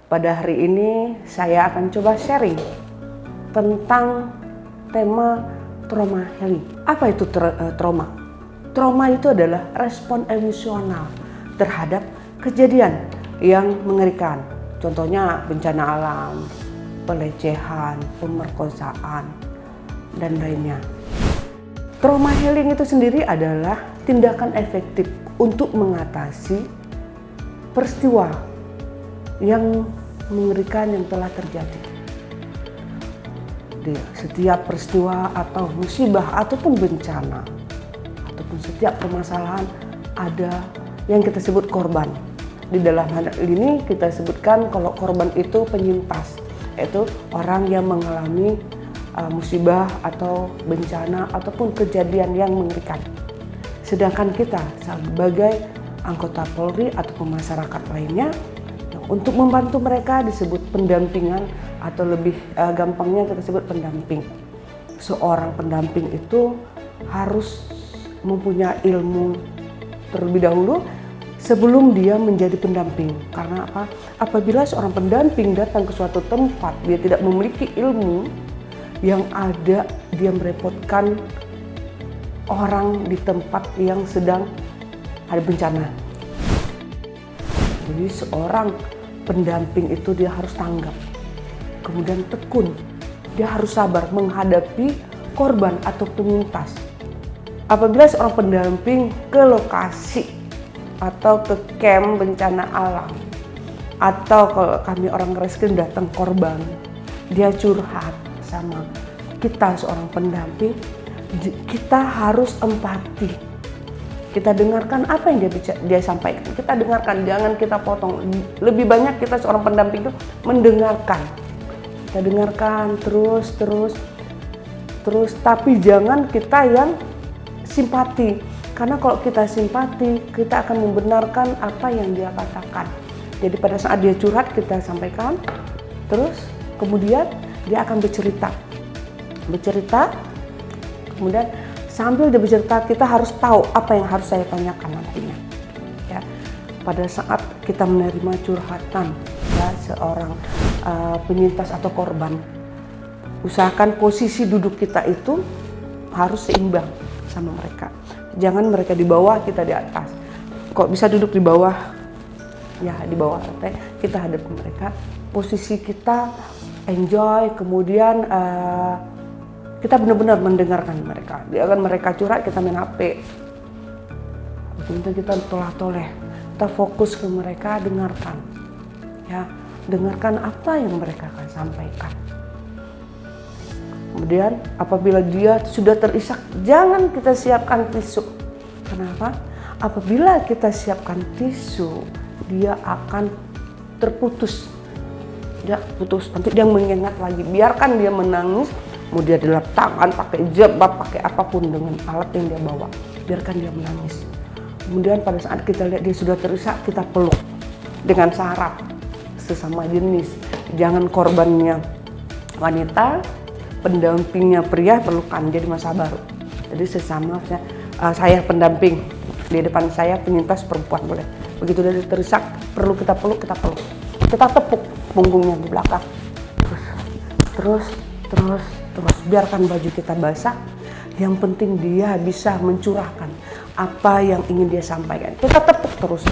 Pada hari ini saya akan coba sharing tentang tema trauma healing. Apa itu trauma? Trauma itu adalah respon emosional terhadap kejadian yang mengerikan. Contohnya bencana alam, pelecehan, pemerkosaan, dan lainnya. Trauma healing itu sendiri adalah tindakan efektif untuk mengatasi peristiwa yang mengerikan yang telah terjadi. Di setiap peristiwa atau musibah ataupun bencana ataupun setiap permasalahan ada yang kita sebut korban. Di dalam hal ini kita sebutkan kalau korban itu penyintas, yaitu orang yang mengalami musibah atau bencana ataupun kejadian yang mengerikan. Sedangkan kita sebagai anggota Polri ataupun masyarakat lainnya, untuk membantu mereka disebut pendampingan atau lebih gampangnya kita sebut pendamping. Seorang pendamping itu harus mempunyai ilmu terlebih dahulu sebelum dia menjadi pendamping. Karena apa? Apabila seorang pendamping datang ke suatu tempat, dia tidak memiliki ilmu, yang ada dia merepotkan orang di tempat yang sedang ada bencana. Jadi seorang pendamping itu dia harus tanggap, kemudian tekun, dia harus sabar menghadapi korban atau penyintas. Apabila seorang pendamping ke lokasi atau ke camp bencana alam, atau kalau kami orang rescue datang korban, dia curhat sama kita seorang pendamping, kita harus empati. Kita dengarkan apa yang dia sampaikan. Kita dengarkan, jangan kita potong. Lebih banyak kita seorang pendamping itu mendengarkan. Kita dengarkan terus, tapi jangan kita yang simpati. Karena kalau kita simpati, kita akan membenarkan apa yang dia katakan. Jadi pada saat dia curhat, kita sampaikan. Terus kemudian dia akan bercerita, kemudian sambil dia bercerita, kita harus tahu apa yang harus saya tanyakan nantinya. Ya, pada saat kita menerima curhatan ya, seorang penyintas atau korban, usahakan posisi duduk kita itu harus seimbang sama mereka. Jangan mereka di bawah, kita di atas. Kok bisa duduk di bawah? Ya, di bawah lantai, kita hadap ke mereka. Posisi kita enjoy, kemudian kita benar-benar mendengarkan mereka. Dia akan mereka curhat, kita main HP. Kemudian kita toleh, kita fokus ke mereka, dengarkan. Ya, dengarkan apa yang mereka akan sampaikan. Kemudian apabila dia sudah terisak, jangan kita siapkan tisu. Kenapa? Apabila kita siapkan tisu, dia akan terputus. Dia putus, nanti dia mengingat lagi. Biarkan dia menangis. Mau dia dilap tangan, pakai jilbab, pakai apapun dengan alat yang dia bawa. Biarkan dia menangis. Kemudian pada saat kita lihat dia sudah terisak, kita peluk dengan syarat sesama jenis. Jangan korbannya wanita, pendampingnya pria, pelukan. Jadi masa baru. Jadi sesama saya pendamping, di depan saya penyintas perempuan boleh. Begitu dia terisak, perlu kita peluk, kita peluk. Kita tepuk punggungnya di belakang. Terus biarkan baju kita basah. Yang penting dia bisa mencurahkan apa yang ingin dia sampaikan. Kita tepuk terus.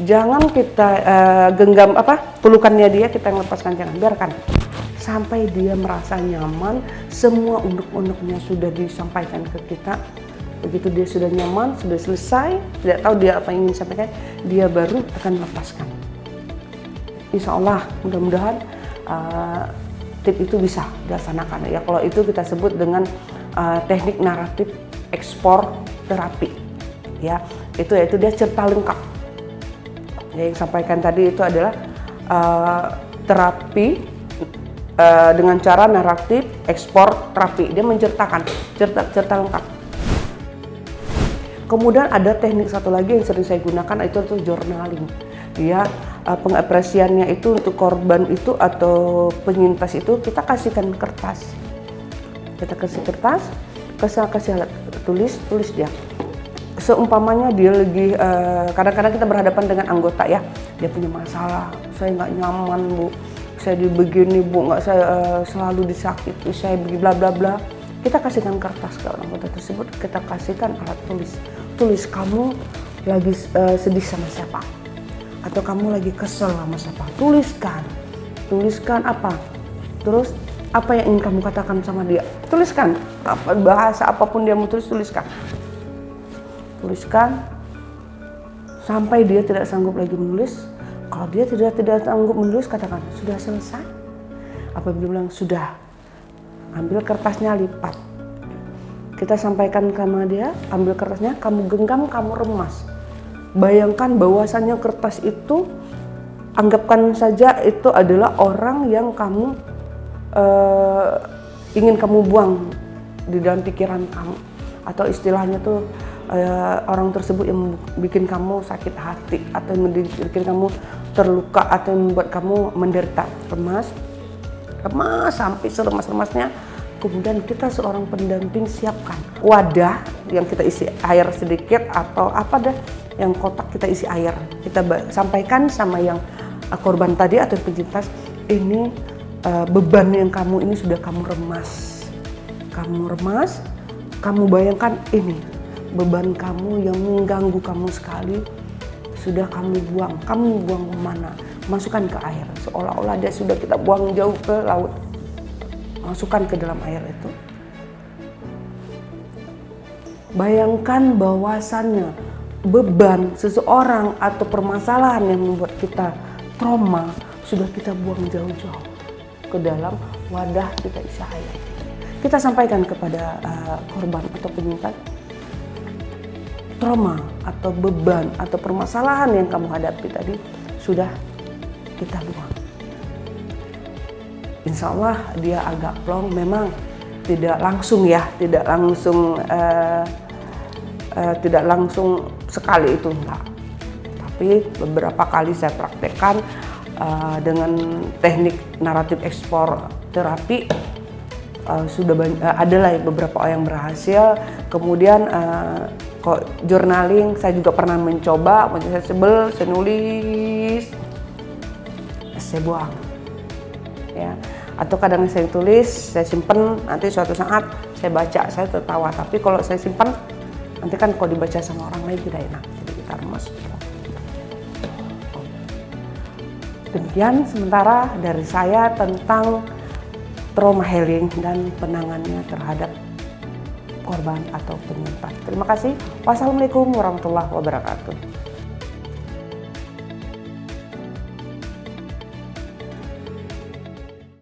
Jangan kita genggam pelukannya dia, kita lepaskan, jangan. Biarkan sampai dia merasa nyaman, semua unek-uneknya sudah disampaikan ke kita. Begitu dia sudah nyaman, sudah selesai, tidak tahu dia apa yang ingin disampaikan, dia baru akan melepaskan. Insya Allah, mudah-mudahan tip itu bisa dilaksanakan ya. Kalau itu kita sebut dengan teknik naratif ekspor terapi ya. Yaitu dia cerita lengkap ya, yang sampaikan tadi itu adalah terapi dengan cara naratif ekspor terapi. Dia menceritakan cerita lengkap. Kemudian ada teknik satu lagi yang sering saya gunakan, itu journaling. Dia pengapresiannya itu untuk korban itu atau penyintas itu, kita kasihkan kertas. Kita kasih kertas, kasih alat tulis dia. seumpamanya dia lagi kadang-kadang kita berhadapan dengan anggota ya, dia punya masalah, saya nggak nyaman Bu, saya begini Bu, nggak saya selalu disakiti, saya begini bla bla bla. Kita kasihkan kertas ke anggota tersebut, kita kasihkan alat tulis kamu lagi sedih sama siapa, atau kamu lagi kesel sama siapa, tuliskan apa, terus apa yang ingin kamu katakan sama dia, tuliskan bahasa apapun dia mau tuliskan sampai dia tidak sanggup lagi menulis. Kalau dia tidak sanggup menulis, katakan sudah selesai. Apabila bilang sudah, ambil kertasnya, lipat. Kita sampaikan sama dia, ambil kertasnya, kamu genggam, kamu remas. Bayangkan bahwasannya kertas itu, anggapkan saja itu adalah orang yang kamu ingin kamu buang di dalam pikiran kamu, atau istilahnya tuh orang tersebut yang bikin kamu sakit hati atau yang bikin kamu terluka atau yang membuat kamu menderita. Remas sampai seremas-remasnya. Kemudian kita seorang pendamping siapkan wadah yang kita isi air sedikit atau apa dah yang kotak kita isi air. Kita sampaikan sama yang korban tadi atau penyintas, ini beban yang kamu ini sudah kamu remas. Kamu bayangkan ini beban kamu yang mengganggu kamu sekali sudah kamu buang kemana? Masukkan ke air, seolah-olah dia sudah kita buang jauh ke laut. Masukkan ke dalam air itu. Bayangkan bahwasannya beban seseorang atau permasalahan yang membuat kita trauma sudah kita buang jauh-jauh ke dalam wadah kita isi air. Kita sampaikan kepada korban atau penyintas, trauma atau beban atau permasalahan yang kamu hadapi tadi sudah kita buang. Insya Allah dia agak plong, memang tidak langsung tidak langsung sekali itu enggak. Tapi beberapa kali saya praktekkan dengan teknik naratif ekspor terapi, sudah adalah beberapa orang yang berhasil. Kemudian kok journaling saya juga pernah mencoba, saya sebel, saya nulis, saya buang ya, atau kadang saya tulis, saya simpen, nanti suatu saat saya baca, saya tertawa. Tapi kalau saya simpan, nanti kan kalau dibaca sama orang lain tidak enak, jadi kita remas. Demikian sementara dari saya tentang trauma healing dan penanganannya terhadap korban atau penyintas. Terima kasih. Wassalamualaikum warahmatullahi wabarakatuh.